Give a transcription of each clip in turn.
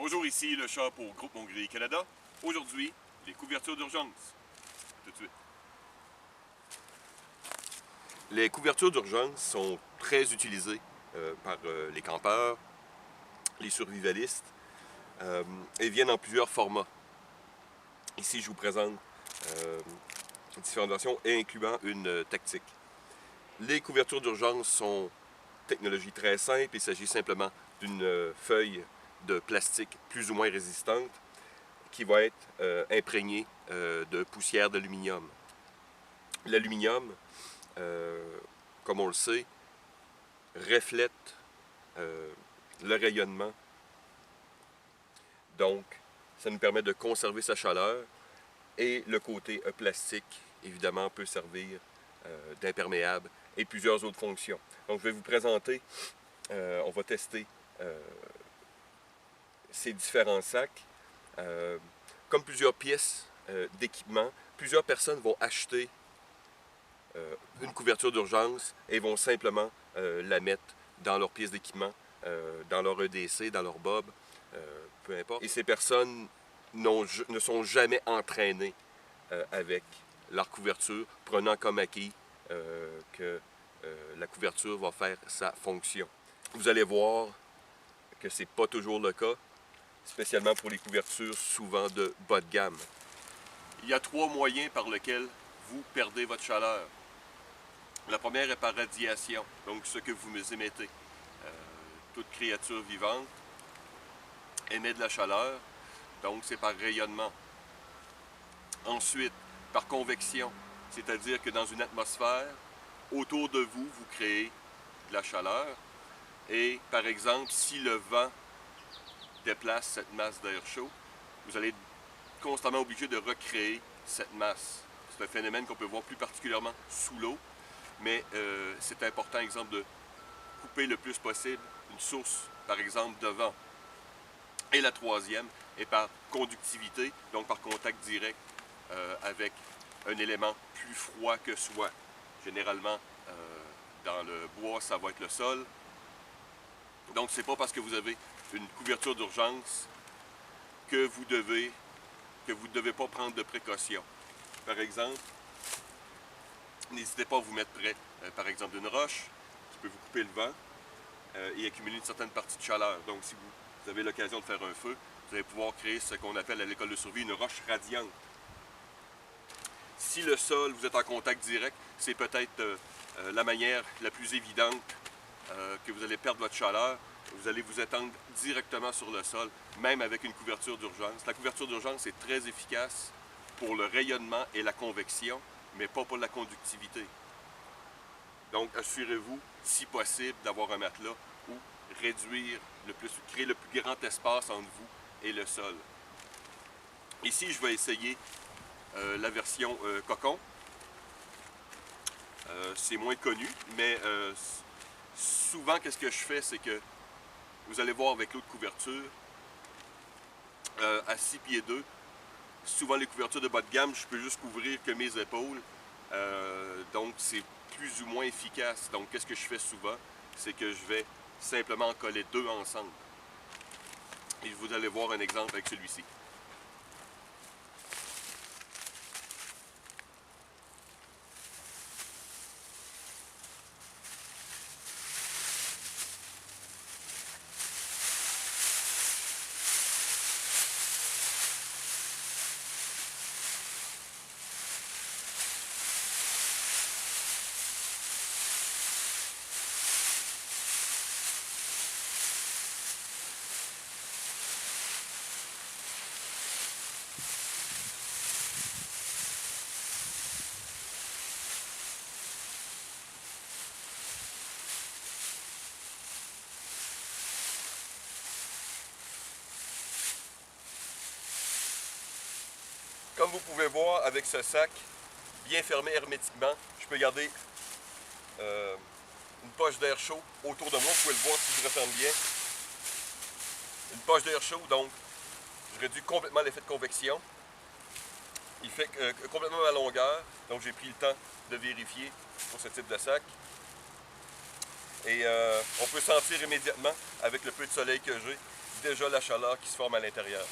Bonjour, ici le chat pour Groupe Mon-Gris Canada. Aujourd'hui, les couvertures d'urgence. Tout de suite. Les couvertures d'urgence sont très utilisées par les campeurs, les survivalistes, et viennent en plusieurs formats. Ici, je vous présente différentes versions, incluant une tactique. Les couvertures d'urgence sont technologie très simple. Il s'agit simplement d'une feuille de plastique plus ou moins résistante qui va être imprégnée de poussière d'aluminium. L'aluminium, comme on le sait, reflète le rayonnement. Donc, ça nous permet de conserver sa chaleur. Et le côté plastique, évidemment, peut servir d'imperméable et plusieurs autres fonctions. Donc, je vais vous présenter, on va tester ces différents sacs. Comme plusieurs pièces d'équipement, plusieurs personnes vont acheter une couverture d'urgence et vont simplement la mettre dans leur pièce d'équipement, dans leur EDC, dans leur bob, peu importe. Et ces personnes ne sont jamais entraînées avec leur couverture, prenant comme acquis que la couverture va faire sa fonction. Vous allez voir que ce n'est pas toujours le cas, spécialement pour les couvertures souvent de bas de gamme. Il y a trois moyens par lesquels vous perdez votre chaleur. La première est par radiation, donc ce que vous émettez. Toute créature vivante émet de la chaleur, donc c'est par rayonnement. Ensuite, par convection, c'est-à-dire que dans une atmosphère, autour de vous, vous créez de la chaleur. Et par exemple, si le vent déplace cette masse d'air chaud, vous allez être constamment obligé de recréer cette masse. C'est un phénomène qu'on peut voir plus particulièrement sous l'eau, mais c'est important, exemple, de couper le plus possible une source, par exemple, de vent. Et la troisième est par conductivité, donc par contact direct avec un élément plus froid que soi. Généralement, dans le bois, ça va être le sol. Donc, c'est pas parce que vous avez une couverture d'urgence que vous ne devez pas prendre de précautions. Par exemple, n'hésitez pas à vous mettre près, par exemple, d'une roche qui peut vous couper le vent et accumuler une certaine partie de chaleur. Donc, si vous avez l'occasion de faire un feu, vous allez pouvoir créer ce qu'on appelle à l'école de survie une roche radiante. Si le sol, vous êtes en contact direct, c'est peut-être la manière la plus évidente que vous allez perdre votre chaleur. Vous allez vous étendre directement sur le sol, même avec une couverture d'urgence. La couverture d'urgence est très efficace pour le rayonnement et la convection, mais pas pour la conductivité. Donc, assurez-vous, si possible, d'avoir un matelas ou créer le plus grand espace entre vous et le sol. Ici, je vais essayer la version cocon. C'est moins connu, mais souvent, qu'est-ce que je fais, c'est que vous allez voir avec l'autre couverture, à 6 pieds 2, souvent les couvertures de bas de gamme, je peux juste couvrir que mes épaules. Donc, c'est plus ou moins efficace. Donc, qu'est-ce que je fais souvent? C'est que je vais simplement en coller deux ensemble. Et vous allez voir un exemple avec celui-ci. Comme vous pouvez voir avec ce sac, bien fermé hermétiquement, je peux garder une poche d'air chaud autour de moi. Vous pouvez le voir si je referme bien. Une poche d'air chaud, donc je réduis complètement l'effet de convection. Il fait complètement ma longueur, donc j'ai pris le temps de vérifier pour ce type de sac. Et on peut sentir immédiatement, avec le peu de soleil que j'ai, déjà la chaleur qui se forme à l'intérieur.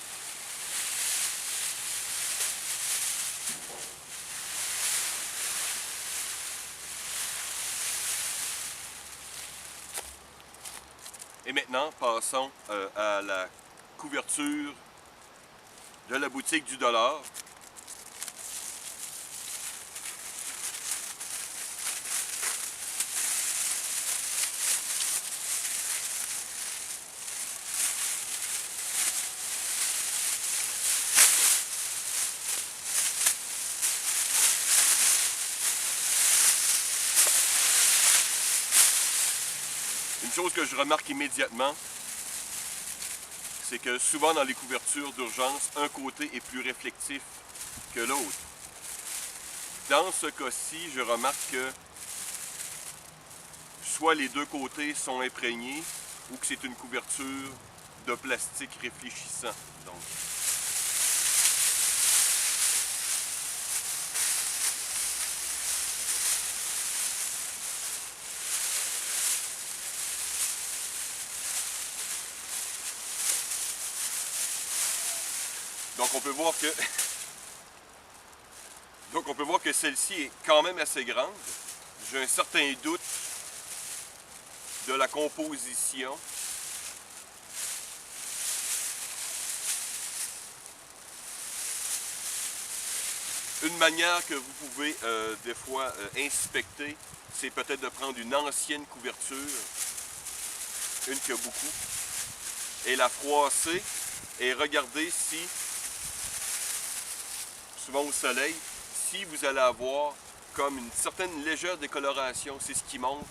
Et maintenant, passons à la couverture de la boutique du dollar. Une chose que je remarque immédiatement, c'est que souvent dans les couvertures d'urgence, un côté est plus réflectif que l'autre. Dans ce cas-ci, je remarque que soit les deux côtés sont imprégnés ou que c'est une couverture de plastique réfléchissant. Donc on peut voir que celle-ci est quand même assez grande. J'ai un certain doute de la composition. Une manière que vous pouvez des fois inspecter, c'est peut-être de prendre une ancienne couverture, une qui a beaucoup, et la froisser et regarder si, souvent au soleil, si vous allez avoir comme une certaine légère décoloration. C'est ce qui montre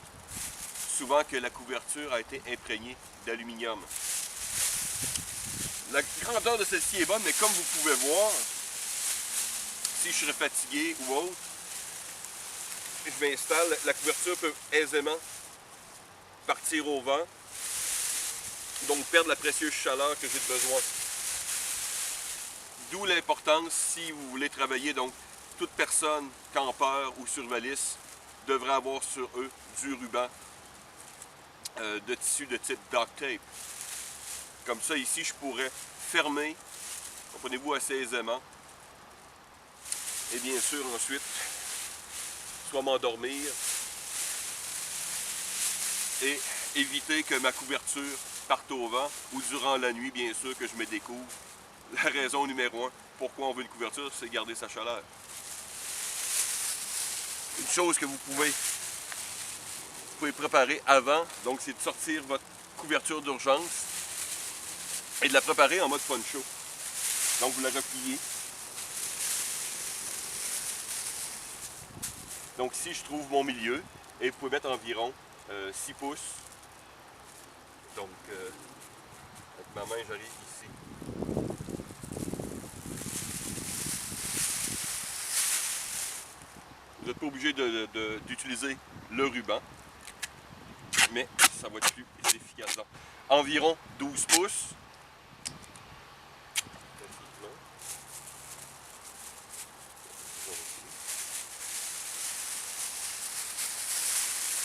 souvent que la couverture a été imprégnée d'aluminium. La grandeur de celle-ci est bonne, mais comme vous pouvez voir, si je serais fatigué ou autre, je m'installe, la couverture peut aisément partir au vent, donc perdre la précieuse chaleur que j'ai besoin. D'où l'importance, si vous voulez travailler, donc toute personne, campeur ou survivaliste, devrait avoir sur eux du ruban de tissu de type duct tape. Comme ça, ici, je pourrais fermer, comprenez-vous, assez aisément. Et bien sûr, ensuite, soit m'endormir et éviter que ma couverture parte au vent ou durant la nuit, bien sûr, que je me découvre. La raison numéro 1, pourquoi on veut une couverture, c'est garder sa chaleur. Une chose que vous pouvez préparer avant, donc c'est de sortir votre couverture d'urgence et de la préparer en mode poncho. Donc vous la repliez. Donc ici je trouve mon milieu et vous pouvez mettre environ 6 pouces. Donc avec ma main j'arrive ici. Vous n'êtes pas obligé d'utiliser le ruban, mais ça va être plus efficace. Donc, environ 12 pouces.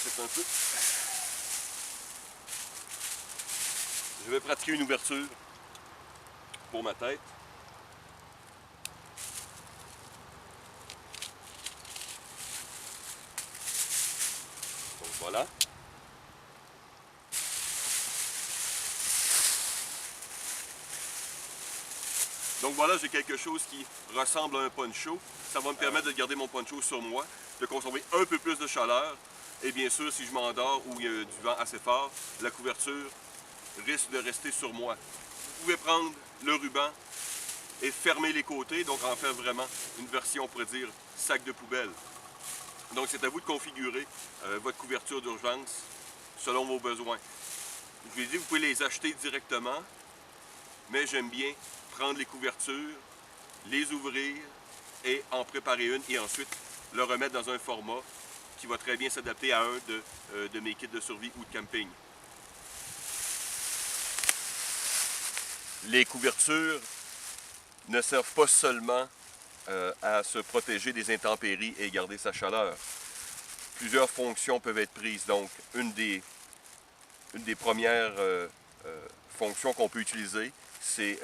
C'est un peu. Je vais pratiquer une ouverture pour ma tête. Donc voilà. Donc voilà, j'ai quelque chose qui ressemble à un poncho. Ça va me permettre de garder mon poncho sur moi, de conserver un peu plus de chaleur. Et bien sûr, si je m'endors ou il y a du vent assez fort, la couverture risque de rester sur moi. Vous pouvez prendre le ruban et fermer les côtés, donc en faire vraiment une version, on pourrait dire, sac de poubelle. Donc c'est à vous de configurer votre couverture d'urgence selon vos besoins. Je vous ai dit, vous pouvez les acheter directement, mais j'aime bien prendre les couvertures, les ouvrir et en préparer une et ensuite le remettre dans un format qui va très bien s'adapter à un de mes kits de survie ou de camping. Les couvertures ne servent pas seulement à se protéger des intempéries et garder sa chaleur. Plusieurs fonctions peuvent être prises. Donc, une des premières fonction qu'on peut utiliser, c'est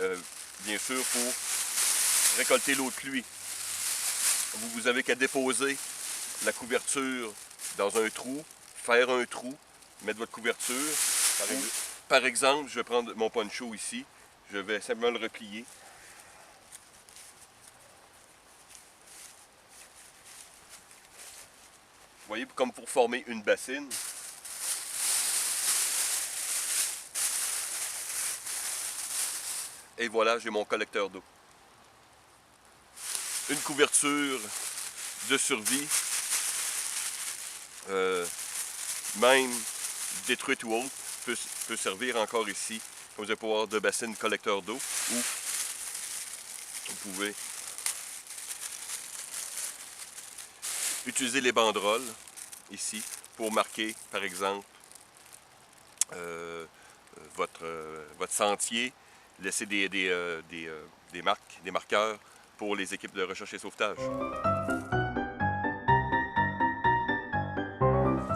bien sûr pour récolter l'eau de pluie. Vous avez qu'à déposer la couverture dans un trou, faire un trou, mettre votre couverture. Par exemple, je vais prendre mon poncho ici, je vais simplement le replier. Vous voyez, comme pour former une bassine. Et voilà, j'ai mon collecteur d'eau. Une couverture de survie, même détruite ou autre, peut servir encore ici. Comme vous allez pouvoir de bassine collecteur d'eau, ou vous pouvez utiliser les banderoles ici pour marquer, par exemple, votre sentier, laisser des marques, des marqueurs pour les équipes de recherche et sauvetage.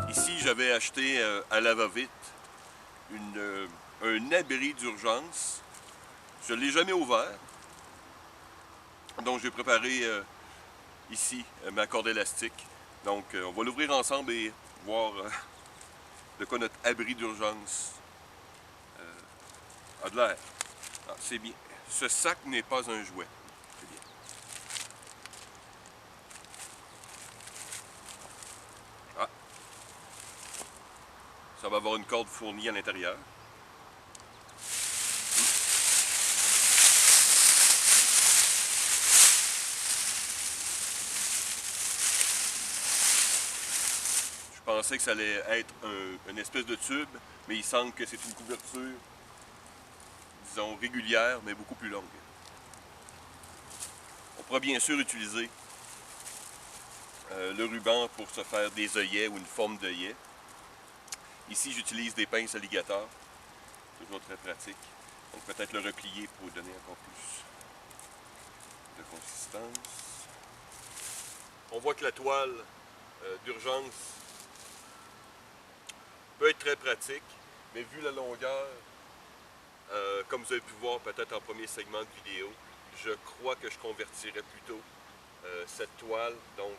Ici, j'avais acheté à la va-vite un abri d'urgence. Je ne l'ai jamais ouvert. Donc, j'ai préparé ici ma corde élastique. Donc, on va l'ouvrir ensemble et voir de quoi notre abri d'urgence a de l'air. Ah, c'est bien. Ce sac n'est pas un jouet. C'est bien. Ah. Ça va avoir une corde fournie à l'intérieur. Je pensais que ça allait être une espèce de tube, mais il semble que c'est une couverture, disons, régulière, mais beaucoup plus longue. On pourra bien sûr utiliser le ruban pour se faire des œillets ou une forme d'œillet. Ici, j'utilise des pinces alligators, toujours très pratique. Donc peut-être le replier pour donner encore plus de consistance. On voit que la toile d'urgence peut être très pratique, mais vu la longueur, comme vous avez pu voir peut-être en premier segment de vidéo, je crois que je convertirais plutôt cette toile, donc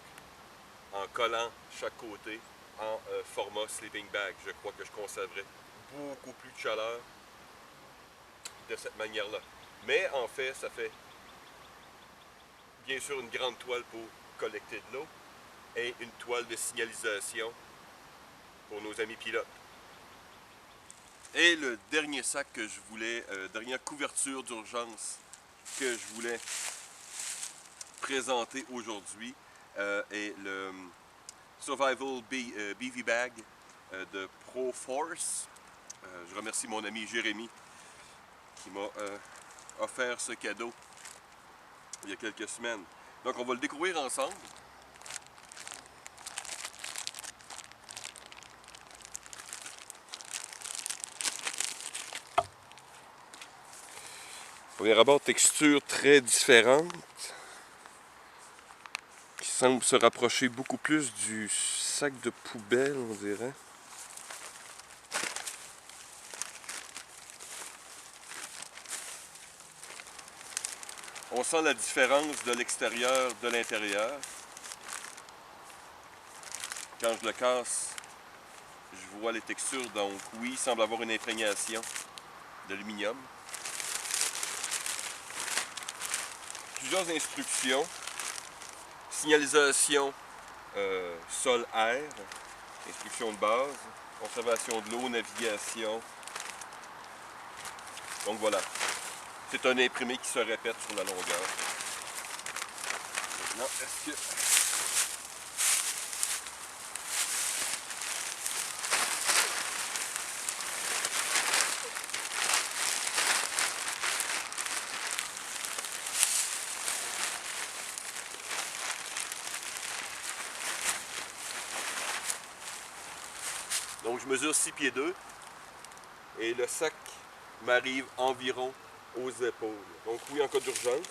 en collant chaque côté, en format sleeping bag. Je crois que je conserverais beaucoup plus de chaleur de cette manière-là. Mais en fait, ça fait bien sûr une grande toile pour collecter de l'eau et une toile de signalisation pour nos amis pilotes. Et le dernier sac que je voulais, dernière couverture d'urgence que je voulais présenter aujourd'hui est le Survival BV Bag de ProForce. Je remercie mon ami Jérémy qui m'a offert ce cadeau il y a quelques semaines. Donc on va le découvrir ensemble. Premier abord, texture très différente, qui semble se rapprocher beaucoup plus du sac de poubelle, on dirait. On sent la différence de l'extérieur de l'intérieur. Quand je le casse, je vois les textures, donc oui, il semble avoir une imprégnation d'aluminium. Plusieurs instructions. Signalisation sol-air, instruction de base, conservation de l'eau, navigation. Donc voilà, c'est un imprimé qui se répète sur la longueur. Maintenant, est-ce que... Donc je mesure 6 pieds 2 et le sac m'arrive environ aux épaules. Donc oui, en cas d'urgence.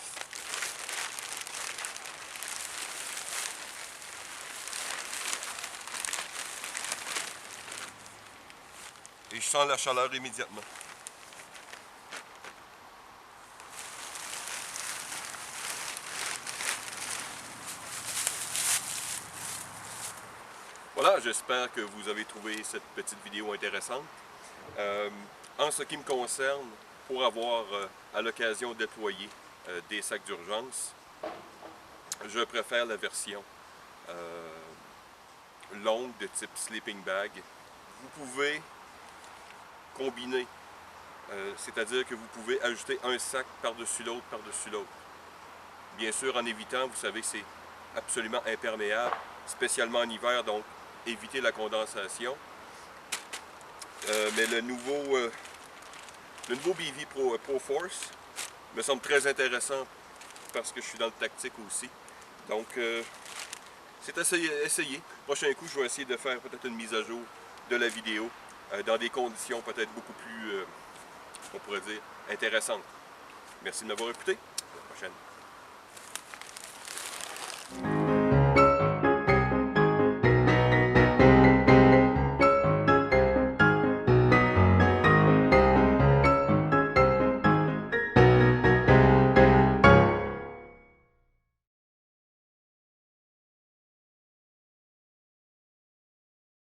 Et je sens la chaleur immédiatement. Voilà, j'espère que vous avez trouvé cette petite vidéo intéressante. En ce qui me concerne, pour avoir à l'occasion déployé des sacs d'urgence, je préfère la version longue de type sleeping bag. Vous pouvez combiner, c'est-à-dire que vous pouvez ajouter un sac par-dessus l'autre, par-dessus l'autre. Bien sûr, en évitant, vous savez que c'est absolument imperméable, spécialement en hiver, donc évitez la condensation. Mais le nouveau BV Pro Force me semble très intéressant parce que je suis dans le tactique aussi. Donc, c'est essayé. Prochain coup, je vais essayer de faire peut-être une mise à jour de la vidéo dans des conditions peut-être beaucoup plus, on pourrait dire, intéressantes. Merci de m'avoir écouté. À la prochaine.